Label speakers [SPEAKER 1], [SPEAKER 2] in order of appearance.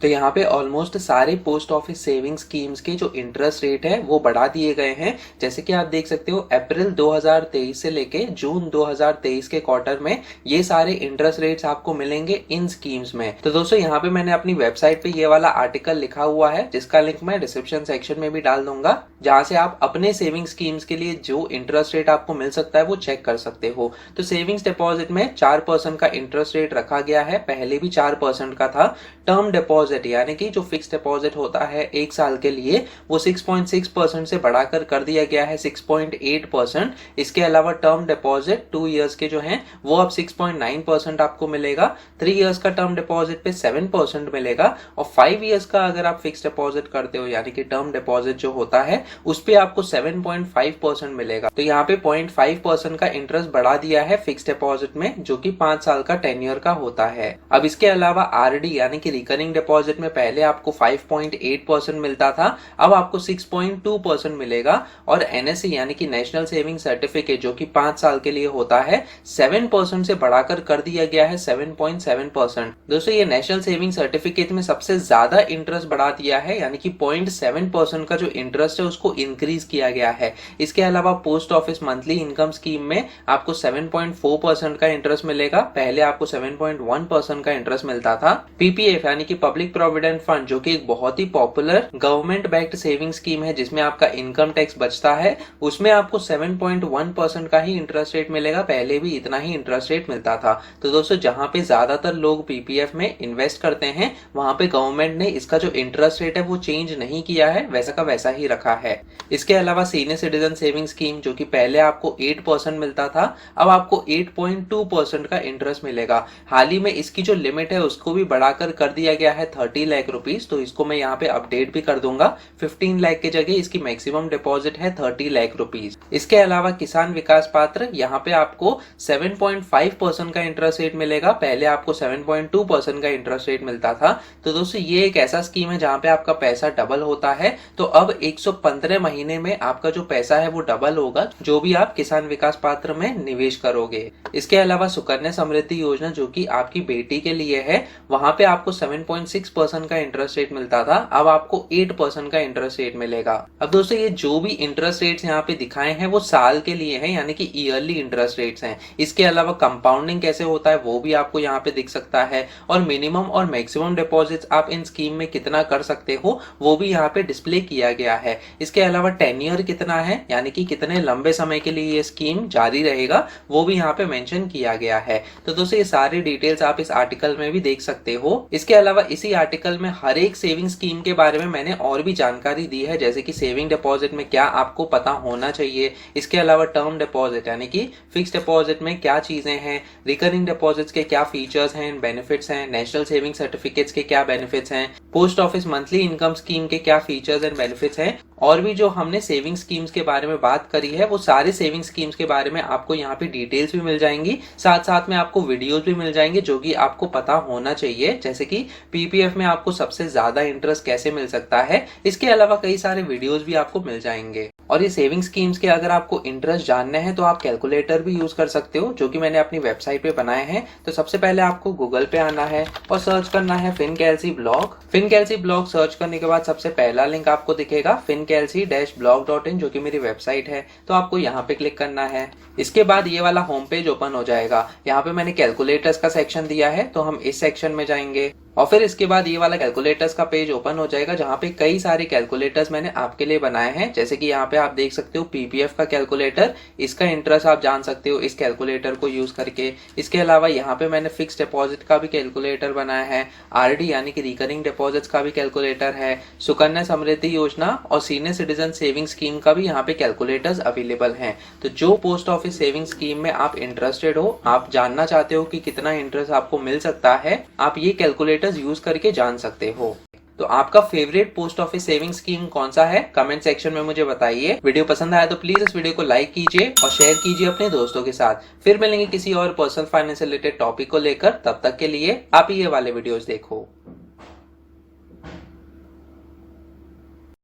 [SPEAKER 1] तो यहाँ पे ऑलमोस्ट सारे पोस्ट ऑफिस सेविंग स्कीम्स के जो इंटरेस्ट रेट है वो बढ़ा दिए गए हैं। जैसे कि आप देख सकते हो अप्रैल 2023 से लेके जून 2023 के क्वार्टर में ये सारे इंटरेस्ट रेट्स आपको मिलेंगे इन स्कीम्स में। तो दोस्तों यहाँ पे मैंने अपनी वेबसाइट पे ये वाला आर्टिकल लिखा हुआ है जिसका लिंक मैं डिस्क्रिप्शन सेक्शन में भी डाल दूंगा, जहां से आप अपने सेविंग स्कीम्स के लिए जो इंटरेस्ट रेट आपको मिल सकता है वो चेक कर सकते हो। तो सेविंग्स डिपॉजिट में 4% का इंटरेस्ट रेट रखा गया है, पहले भी 4% का था। टर्म डिपॉजिट यानी कि जो फिक्स डिपॉजिट होता है 1 साल के लिए वो 6.6% से बढ़ाकर कर दिया गया है 6.8%। इसके अलावा टर्म डिपॉजिट 2 इयर्स के जो हैं वो अब 6.9% आपको मिलेगा। 3 इयर्स का टर्म डिपॉजिट पे 7% मिलेगा और 5 इयर्स का अगर आप फिक्स डिपॉजिट करते हो यानी कि टर्म डिपॉजिट जो होता है उस पे आपको 7.5% मिलेगा। तो यहाँ पे 0.5% का इंटरेस्ट बढ़ा दिया है फिक्स डिपॉजिट में, जो कि 5 साल का टेन्योर का होता है। अब इसके अलावा आरडी यानी कि रिकरिंग डिपॉजिट में पहले आपको 5.8% मिलता था, अब आपको 6.2% मिलेगा। और एनएससी यानी कि नेशनल सेविंग सर्टिफिकेट जो कि 5 साल के लिए होता है 7% से बढ़ाकर कर दिया गया है 7.7%। दोस्तों ये नेशनल सेविंग सर्टिफिकेट में सबसे ज्यादा इंटरेस्ट बढ़ा दिया है, यानी कि 0.7% का जो इंटरेस्ट है उसको इंक्रीज किया गया है। इसके अलावा post office monthly income scheme में आपको 7.4% का इंटरेस्ट मिलेगा, पहले आपको 7.1% का इंटरेस्ट मिलता था। पीपीएफ यानी कि पब्लिक प्रोविडेंट फंड जो कि एक बहुत ही popular government backed saving scheme है जिसमें आपका इनकम टैक्स बचता है, उसमें आपको 7.1% का ही इंटरेस्ट रेट मिलेगा, पहले भी इतना ही इंटरेस्ट रेट मिलता था। तो दोस्तों जहां पे ज्यादातर लोग पीपीएफ में इन्वेस्ट करते हैं वहां पे गवर्नमेंट ने इसका जो इंटरेस्ट रेट है वो चेंज नहीं किया है, वैसा का वैसा ही रखा है। इसके अलावा सीनियर सिटीजन सेविंग स्कीम जो कि पहले आपको 8% मिलता था, अब आपको 8.2% का इंटरेस्ट मिलेगा। हाल ही में इसकी जो लिमिट है उसको भी बढ़ाकर कर दिया गया है 30 लाख रुपीस, तो इसको मैं यहाँ पे अपडेट भी कर दूंगा। 15 लाख की जगह इसकी मैक्सिमम डिपॉजिट है 30 लाख रुपीस। इसके अलावा किसान विकास पात्र यहाँ पे आपको 7.5% का इंटरेस्ट रेट मिलेगा, पहले आपको 7.2% का इंटरेस्ट रेट मिलता था। तो दोस्तों ये एक ऐसा स्कीम है जहां पे आपका पैसा डबल होता है, तो अब 115 महीने में आपका जो पैसा है वो डबल होगा जो भी आप किसान विकास पात्र में निवेश करोगे। इसके अलावा सुकन्या समृद्धि योजना जो कि आपकी बेटी के लिए है, वहां पे आपको 7.6% का इंटरेस्ट रेट मिलता था, अब आपको 8% का इंटरेस्ट रेट मिलेगा। अब दोस्तों ये जो भी इंटरेस्ट रेट्स यहाँ पे दिखाए हैं वो साल के लिए हैं, यानी कि ईयरली इंटरेस्ट रेट्स हैं। इसके अलावा कंपाउंडिंग कैसे होता है वो भी आपको यहाँ पे दिख सकता है, और मिनिमम और मैक्सिमम डिपॉजिट्स आप इन स्कीम में कितना कर सकते हो वो भी यहाँ पे डिस्प्ले किया गया है। इसके अलावा टेन्योर कितना है, यानी कि कितने लंबे समय के लिए ये स्कीम जारी रहेगा, वो भी यहाँ पे मेंशन किया गया है। तो दोस्तों ये सारी डिटेल्स आप इस आर्टिकल में भी देख सकते हो। इसके अलावा इसी आर्टिकल में हर एक सेविंग स्कीम के बारे में मैंने और भी जानकारी दी है, जैसे कि सेविंग डिपॉजिट में क्या आपको पता होना चाहिए, इसके अलावा टर्म डिपॉजिट यानी कि फिक्स डिपॉजिट में क्या चीजें हैं, रिकरिंग डिपॉजिट्स के क्या फीचर्स हैं, बेनिफिट्स हैं, नेशनल सेविंग सर्टिफिकेट्स के क्या बेनिफिट्स हैं, post office monthly income scheme के क्या फीचर्स एंड बेनिफिट्स हैं, और भी जो हमने सेविंग स्कीम्स के बारे में बात करी है वो सारे सेविंग स्कीम्स के बारे में आपको यहाँ पे डिटेल्स भी मिल जाएंगी। साथ साथ में आपको वीडियोस भी मिल जाएंगे जो कि आपको पता होना चाहिए, जैसे कि पीपीएफ में आपको सबसे ज्यादा इंटरेस्ट कैसे मिल सकता है। इसके अलावा कई सारे वीडियोस भी आपको मिल जाएंगे। और ये सेविंग स्कीम्स के अगर आपको इंटरेस्ट जानने हैं तो आप कैलकुलेटर भी यूज कर सकते हो, जो कि मैंने अपनी वेबसाइट पे बनाए हैं। तो सबसे पहले आपको गूगल पे आना है और सर्च करना है फिनकैलसी ब्लॉग। फिनकैलसी ब्लॉग सर्च करने के बाद सबसे पहला लिंक आपको दिखेगा fincalcy-blog.in, जो कि मेरी वेबसाइट है। तो आपको यहाँ पे क्लिक करना है। इसके बाद ये वाला होम पेज ओपन हो जाएगा। यहाँ पे मैंने कैलकुलेटर्स का सेक्शन दिया है, तो हम इस सेक्शन में जाएंगे और फिर इसके बाद ये वाला कैलकुलेटर्स का पेज ओपन हो जाएगा, जहां पे कई सारे कैलकुलेटर्स मैंने आपके लिए बनाए हैं। जैसे कि यहाँ पे आप देख सकते हो पीपीएफ का कैलकुलेटर, इसका इंटरेस्ट आप जान सकते हो इस कैलकुलेटर को यूज करके। इसके अलावा यहाँ पे मैंने फिक्स डिपॉजिट का भी कैलकुलेटर बनाया है, आरडी यानी कि रिकरिंग डिपॉजिट्स का भी कैलकुलेटर है, सुकन्या समृद्धि योजना और सीनियर सिटीजन सेविंग स्कीम का भी यहाँ पे कैलकुलेटर्स अवेलेबल हैं। तो जो पोस्ट ऑफिस सेविंग स्कीम में आप इंटरेस्टेड हो, आप जानना चाहते हो कि कितना इंटरेस्ट आपको मिल सकता है, आप ये कैलकुलेटर यूज करके जान सकते हो। तो आपका favourite post office saving scheme कौन सा है, कमेंट सेक्शन में मुझे बताइए। वीडियो पसंद आया तो प्लीज इस वीडियो को लाइक कीजिए और शेयर कीजिए अपने दोस्तों के साथ। फिर मिलेंगे किसी और पर्सनल फाइनेंस से रिलेटेड टॉपिक को लेकर, तब तक के लिए आप ये वाले वीडियोस देखो।